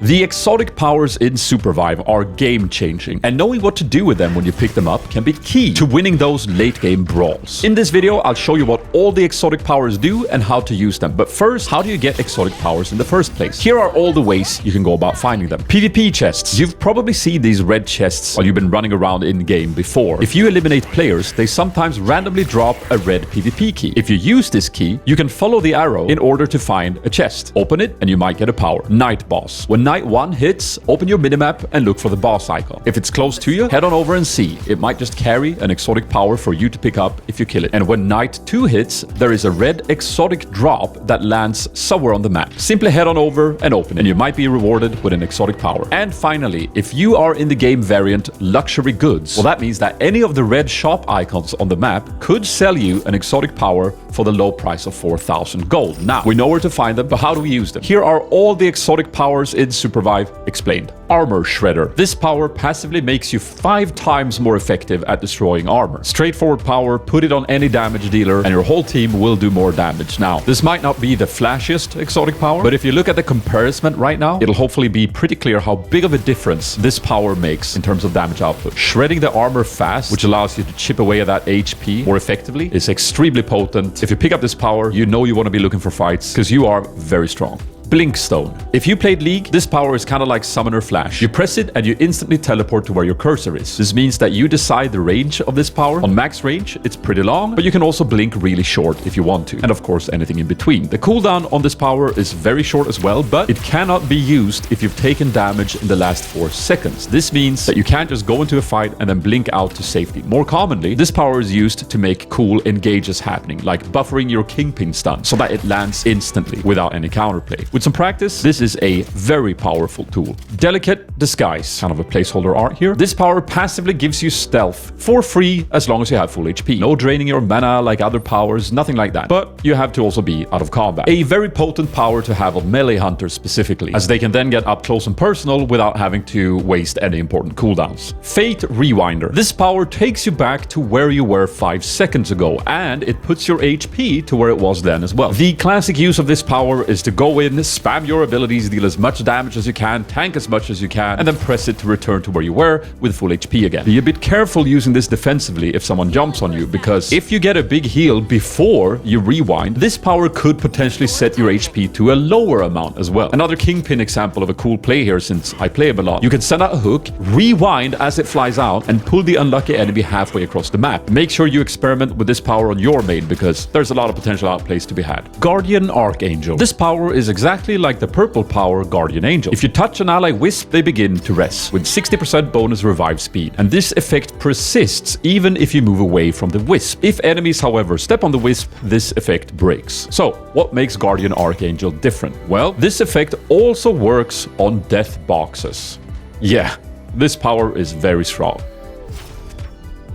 The exotic powers in Supervive are game-changing, and knowing what to do with them when you pick them up can be key to winning those late-game brawls. In this video, I'll show you what all the exotic powers do and how to use them. But first, how do you get exotic powers in the first place? Here are all the ways you can go about finding them. PvP chests. You've probably seen these red chests while you've been running around in-game before. If you eliminate players, they sometimes randomly drop a red PvP key. If you use this key, you can follow the arrow in order to find a chest. Open it, and you might get a power. Night Boss. When Night 1 hits, open your minimap and look for the boss icon. If it's close to you, head on over and see. It might just carry an exotic power for you to pick up if you kill it. And when Night 2 hits, there is a red exotic drop that lands somewhere on the map. Simply head on over and open it, and you might be rewarded with an exotic power. And finally, if you are in the game variant Luxury Goods, well, that means that any of the red shop icons on the map could sell you an exotic power for the low price of 4,000 gold. Now, we know where to find them, but how do we use them? Here are all the exotic powers in Supervive explained. Armor Shredder. This power passively makes you 5 times more effective at destroying armor. Straightforward power, put it on any damage dealer, and your whole team will do more damage. Now, this might not be the flashiest exotic power, but if you look at the comparison right now, it'll hopefully be pretty clear how big of a difference this power makes in terms of damage output. Shredding the armor fast, which allows you to chip away at that HP more effectively, is extremely potent. If you pick up this power, you know you want to be looking for fights because you are very strong. Blinkstone. If you played League, this power is kind of like Summoner Flash. You press it and you instantly teleport to where your cursor is. This means that you decide the range of this power. On max range, it's pretty long, but you can also blink really short if you want to. And of course, anything in between. The cooldown on this power is very short as well, but it cannot be used if you've taken damage in the last 4 seconds. This means that you can't just go into a fight and then blink out to safety. More commonly, this power is used to make cool engages happening, like buffering your Kingpin stun so that it lands instantly without any counterplay. With some practice, this is a very powerful tool. Delicate Disguise, kind of a placeholder art here. This power passively gives you stealth for free as long as you have full HP. No draining your mana like other powers, nothing like that. But you have to also be out of combat. A very potent power to have on melee hunters specifically, as they can then get up close and personal without having to waste any important cooldowns. Fate Rewinder. This power takes you back to where you were 5 seconds ago, and it puts your HP to where it was then as well. The classic use of this power is to go in, spam your abilities, deal as much damage as you can, tank as much as you can, and then press it to return to where you were with full HP again. Be a bit careful using this defensively if someone jumps on you, because if you get a big heal before you rewind, this power could potentially set your HP to a lower amount as well. Another Kingpin example of a cool play here, since I play him a lot. You can send out a hook, rewind as it flies out, and pull the unlucky enemy halfway across the map. Make sure you experiment with this power on your main, because there's a lot of potential outplays to be had. Guardian Archangel. This power is exactly like the purple power Guardian Angel. If you touch an ally Wisp, they begin to rest, with 60% bonus revive speed. And this effect persists even if you move away from the Wisp. If enemies, however, step on the Wisp, this effect breaks. So, what makes Guardian Archangel different? Well, this effect also works on death boxes. Yeah, this power is very strong.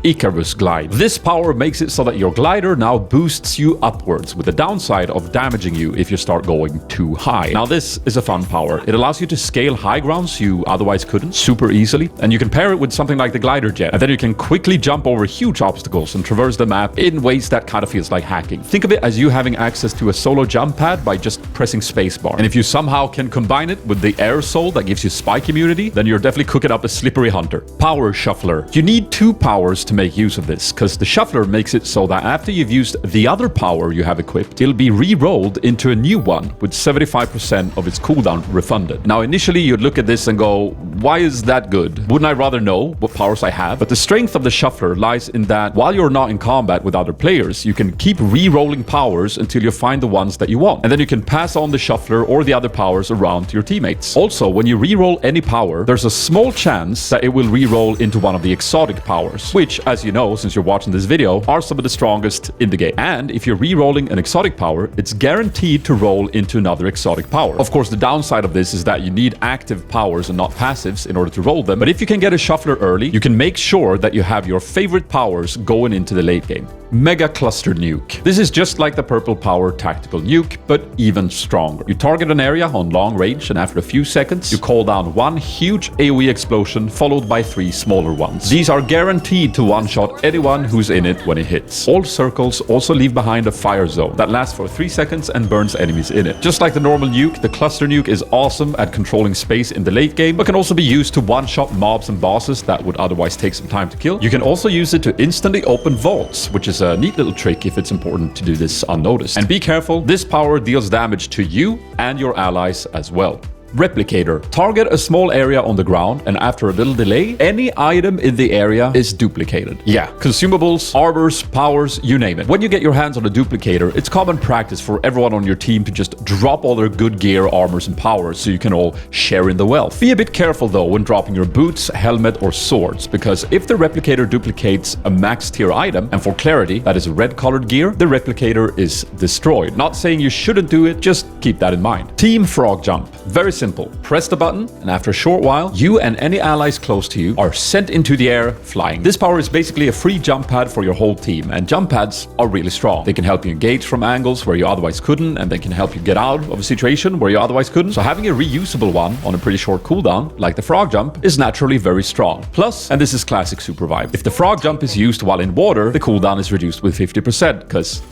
Icarus Glide. This power makes it so that your glider now boosts you upwards, with the downside of damaging you if you start going too high. Now, this is a fun power. It allows you to scale high grounds you otherwise couldn't super easily, and you can pair it with something like the glider jet, and then you can quickly jump over huge obstacles and traverse the map in ways that kind of feels like hacking. Think of it as you having access to a solo jump pad by just pressing spacebar. And if you somehow can combine it with the air soul that gives you spike immunity, then you're definitely cooking up a slippery hunter. Power Shuffler. You need 2 powers to make use of this, because the shuffler makes it so that after you've used the other power you have equipped, it'll be re-rolled into a new one with 75% of its cooldown refunded. Now, initially you'd look at this and go, why is that good? Wouldn't I rather know what powers I have? But the strength of the shuffler lies in that while you're not in combat with other players, you can keep re-rolling powers until you find the ones that you want, and then you can pass on the shuffler or the other powers around to your teammates. Also, when you re-roll any power, there's a small chance that it will re-roll into one of the exotic powers, which, as you know, since you're watching this video, are some of the strongest in the game. And if you're re-rolling an exotic power, it's guaranteed to roll into another exotic power. Of course, the downside of this is that you need active powers and not passives in order to roll them, but if you can get a shuffler early, you can make sure that you have your favorite powers going into the late game. Mega Cluster Nuke. This is just like the purple power tactical nuke, but even stronger. You target an area on long range, and after a few seconds, you call down one huge AoE explosion followed by 3 smaller ones. These are guaranteed to one-shot anyone who's in it when it hits. All circles also leave behind a fire zone that lasts for 3 seconds and burns enemies in it. Just like the normal nuke, the cluster nuke is awesome at controlling space in the late game, but can also be used to one-shot mobs and bosses that would otherwise take some time to kill. You can also use it to instantly open vaults, which is a neat little trick if it's important to do this unnoticed. And be careful, this power deals damage to you and your allies as well. Replicator. Target a small area on the ground, and after a little delay, any item in the area is duplicated. Yeah, consumables, armors, powers, you name it. When you get your hands on a duplicator, it's common practice for everyone on your team to just drop all their good gear, armors, and powers so you can all share in the wealth. Be a bit careful though when dropping your boots, helmet, or swords, because if the replicator duplicates a max tier item, and for clarity, that is red colored gear, the replicator is destroyed. Not saying you shouldn't do it, just keep that in mind. Team Frog Jump. Very simple. Press the button, and after a short while, you and any allies close to you are sent into the air flying. This power is basically a free jump pad for your whole team, and jump pads are really strong. They can help you engage from angles where you otherwise couldn't, and they can help you get out of a situation where you otherwise couldn't. So having a reusable one on a pretty short cooldown, like the frog jump, is naturally very strong. Plus, and this is classic Supervive, if the frog jump is used while in water, the cooldown is reduced with 50% because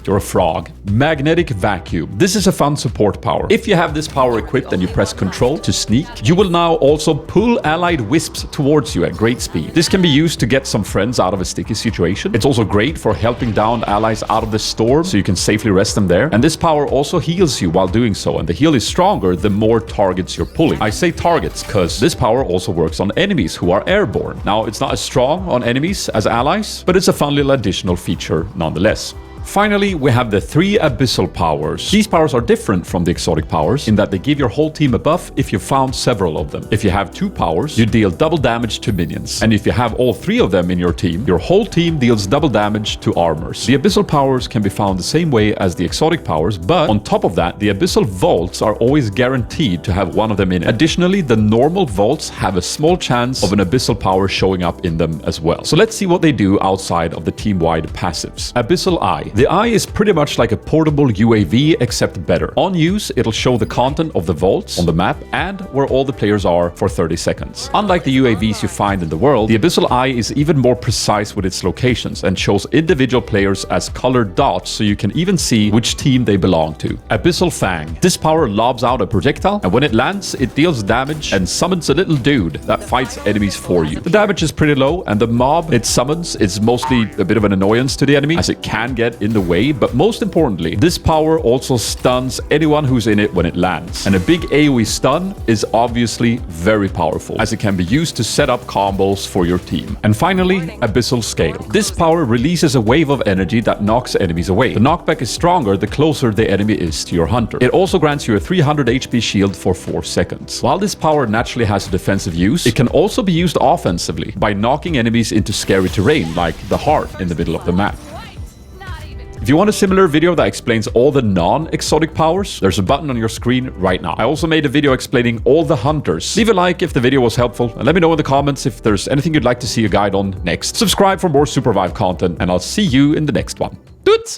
you're a frog. Magnetic Vacuum. This is a fun support power. If you have this power equipped and you press control to sneak, you will now also pull allied wisps towards you at great speed. This can be used to get some friends out of a sticky situation. It's also great for helping down allies out of the storm so you can safely rest them there. And this power also heals you while doing so, and the heal is stronger the more targets you're pulling. I say targets because this power also works on enemies who are airborne. Now, it's not as strong on enemies as allies, but it's a fun little additional feature nonetheless. Finally, we have the 3 Abyssal Powers. These powers are different from the exotic powers in that they give your whole team a buff if you found several of them. If you have 2 powers, you deal double damage to minions. And if you have all 3 of them in your team, your whole team deals double damage to armors. The Abyssal Powers can be found the same way as the exotic powers, but on top of that, the Abyssal Vaults are always guaranteed to have one of them in it. Additionally, the normal vaults have a small chance of an Abyssal Power showing up in them as well. So let's see what they do outside of the team-wide passives. Abyssal Eye. The Eye is pretty much like a portable UAV, except better. On use, it'll show the content of the vaults on the map and where all the players are for 30 seconds. Unlike the UAVs you find in the world, the Abyssal Eye is even more precise with its locations and shows individual players as colored dots so you can even see which team they belong to. Abyssal Fang. This power lobs out a projectile, and when it lands, it deals damage and summons a little dude that fights enemies for you. The damage is pretty low, and the mob it summons is mostly a bit of an annoyance to the enemy, as it can get in the way, but most importantly, this power also stuns anyone who's in it when it lands. And a big AoE stun is obviously very powerful, as it can be used to set up combos for your team. And finally, Abyssal Scale. This power releases a wave of energy that knocks enemies away. The knockback is stronger the closer the enemy is to your hunter. It also grants you a 300 HP shield for 4 seconds. While this power naturally has a defensive use, it can also be used offensively by knocking enemies into scary terrain like the heart in the middle of the map. If you want a similar video that explains all the non-exotic powers, there's a button on your screen right now. I also made a video explaining all the hunters. Leave a like if the video was helpful, and let me know in the comments if there's anything you'd like to see a guide on next. Subscribe for more Supervive content, and I'll see you in the next one. Toots!